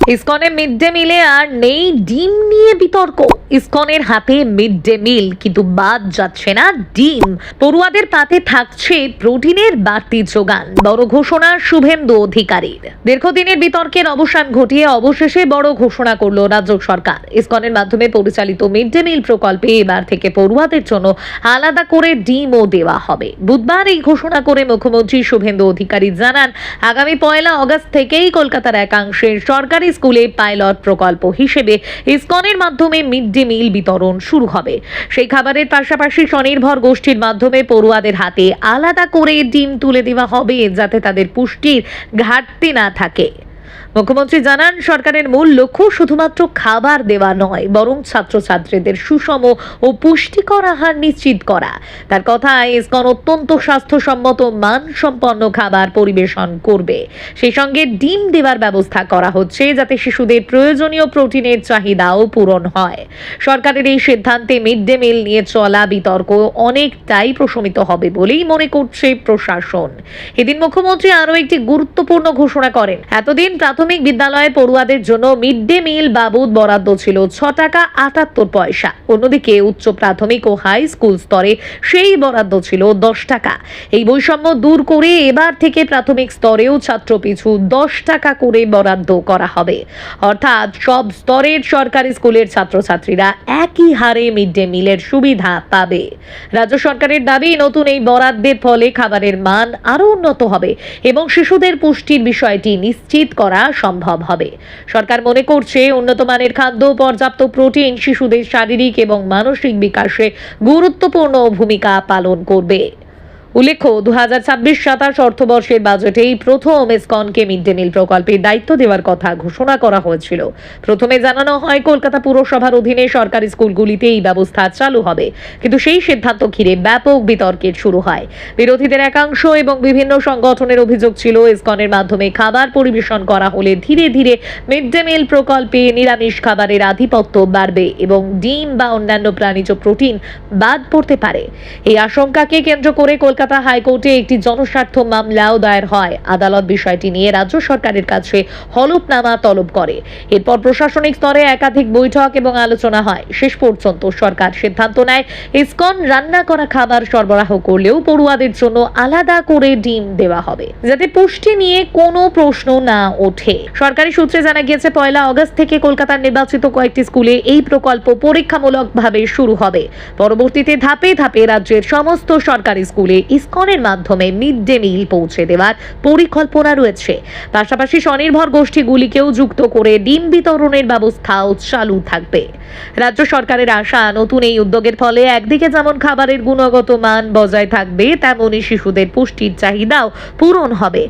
ইসকনে mid day মিলে আর নেই ডিম নিয়ে বিতর্ক। ইসকনের হাতে মিড ডে মিল, কিন্তু বাদ যাচ্ছে না ডিম। পড়ুয়াদের পাতে থাকছে প্রোটিনের বাড়তি যোগান, বড় ঘোষণা শুভেন্দু অধিকারীর। দীর্ঘদিনের বিতর্কের অবসান ঘটিয়ে অবশেষে বড় ঘোষণা করলো রাজ্য সরকার। ইসকনের মাধ্যমে পরিচালিত মিড ডে মিল প্রকল্পে এবার থেকে পড়ুয়াদের জন্য আলাদা করে ডিমও দেওয়া হবে। বুধবার এই ঘোষণা করে মুখ্যমন্ত্রী শুভেন্দু অধিকারী জানান, আগামী 1 আগস্ট থেকেই কলকাতার একাংশের সরকারি স্কুলে পাইলট প্রকল্প হিসেবে ইসকনের মাধ্যমে মিড ডে মিল বিতরণ শুরু হবে। সেই খাবারের পাশাপাশি স্বনির্ভর গোষ্ঠীর মাধ্যমে পড়ুয়াদের হাতে আলাদা করে ডিম তুলে দেওয়া হবে, যাতে তাদের পুষ্টির ঘাটতি না থাকে। মুখ্যমন্ত্রী জানান, সরকারের মূল লক্ষ্য শুধুমাত্র খাবার দেওয়া নয়, বরং ছাত্রছাত্রীদের সুষম ও পুষ্টিকর আহার নিশ্চিত করা। তার কথায়, ইসকন অত্যন্ত স্বাস্থ্যসম্মত মানসম্পন্ন খাবার পরিবেশন করবে। সেই সঙ্গে ডিম দেওয়ার ব্যবস্থা করা হচ্ছে, যাতে শিশুদের প্রয়োজনীয় প্রোটিনের চাহিদাও পূরণ হয়। সরকারের এই সিদ্ধান্তে মিড ডে মিল নিয়ে চলা বিতর্ক অনেকটাই প্রশমিত হবে বলেই মনে করছে প্রশাসন। এদিন মুখ্যমন্ত্রী আরও একটি গুরুত্বপূর্ণ ঘোষণা করেন। এতদিন প্রাথমিক বিদ্যালয়ে পড়ুয়াদের জন্য মিড ডে মিল বাবদ বরাদ্দ ছিল 6 টাকা 78 পয়সা। অন্যদিকে উচ্চ প্রাথমিক ও হাই স্কুল স্তরে সেই বরাদ্দ ছিল 10 টাকা। এই বৈষম্য দূর করে এবার থেকে প্রাথমিক স্তরেও ছাত্রপিছু 10 টাকা করে বরাদ্দ করা হবে। অর্থাৎ সব স্তরের সরকারি স্কুলের ছাত্রছাত্রীরা একই হারে মিড ডে মিলের সুবিধা পাবে। রাজ্য সরকারের দাবি, নতুন এই বরাদ্দের ফলে খাবারের মান আরও উন্নত হবে এবং শিশুদের পুষ্টির বিষয়টি নিশ্চিত করা সম্ভব হবে। সরকার মনে করছে, উন্নত মানের খাদ্য, পর্যাপ্ত প্রোটিন শিশুদের শারীরিক এবং মানসিক বিকাশে গুরুত্বপূর্ণ ভূমিকা পালন করবে। উল্লেখ্য, 2026-27 অর্থবর্ষের বাজেটেই প্রথম ইসকনকে মিড ডে মিল প্রকল্পের দায়িত্ব দেওয়ার কথা ঘোষণা করা হয়েছিল। প্রথমে জানানো হয়, কলকাতা পুরসভার অধীনে সরকারি স্কুলগুলিতে এই ব্যবস্থা চালু হবে, কিন্তু সেই সিদ্ধান্ত ঘিরে ব্যাপক বিতর্কের শুরু হয়। বিরোধীদের একাংশ এবং বিভিন্ন সংগঠনের অভিযোগ ছিল, ইসকনের মাধ্যমে খাবার পরিবেশন করা হলে ধীরে ধীরে মিড ডে মিল প্রকল্পে নিরামিষ খাবারের আধিপত্য বাড়বে এবং ডিম বা অন্যান্য প্রাণীজ প্রোটিন বাদ পড়তে পারে। এই আশঙ্কাকে কেন্দ্র করে কলকাতা হাইকোর্টে একটি জনস্বার্থ মামলাও দায়ের হয়। আদালত বিষয়টি নিয়ে রাজ্য সরকারের কাছে হলফনামা তলব করে। এরপর প্রশাসনিক স্তরে একাধিক বৈঠক এবং আলোচনা হয়। শেষ পর্যন্ত সরকার সিদ্ধান্ত নেয়, ইসকন রান্না করা খাবার সরবরাহ করলেও পড়ুয়াদের জন্য আলাদা করে ডিম দেওয়া হবে, যাতে পুষ্টি নিয়ে কোনো প্রশ্ন না ওঠে। সরকারি সূত্রে জানা গিয়েছে, 1 আগস্ট থেকে কলকাতার নির্বাচিত কয়েকটি স্কুলে এই প্রকল্প পরীক্ষামূলকভাবে শুরু হবে। পরবর্তীতে ধাপে ধাপে রাজ্যের সমস্ত সরকারি স্কুলে ইসকনের মাধ্যমে মিড ডে মিল পৌঁছে দেওয়ার পরিকল্পনা রয়েছে। পাশাপাশি স্বনির্ভর গোষ্ঠীগুলিকেও যুক্ত করে ডিম বিতরণের ব্যবস্থাও চালু থাকবে। রাজ্য সরকারের আশা, নতুন এই উদ্যোগের ফলে একদিকে যেমন খাবারের গুণগত মান বজায় থাকবে, তেমনি শিশুদের পুষ্টির চাহিদাও পূরণ হবে।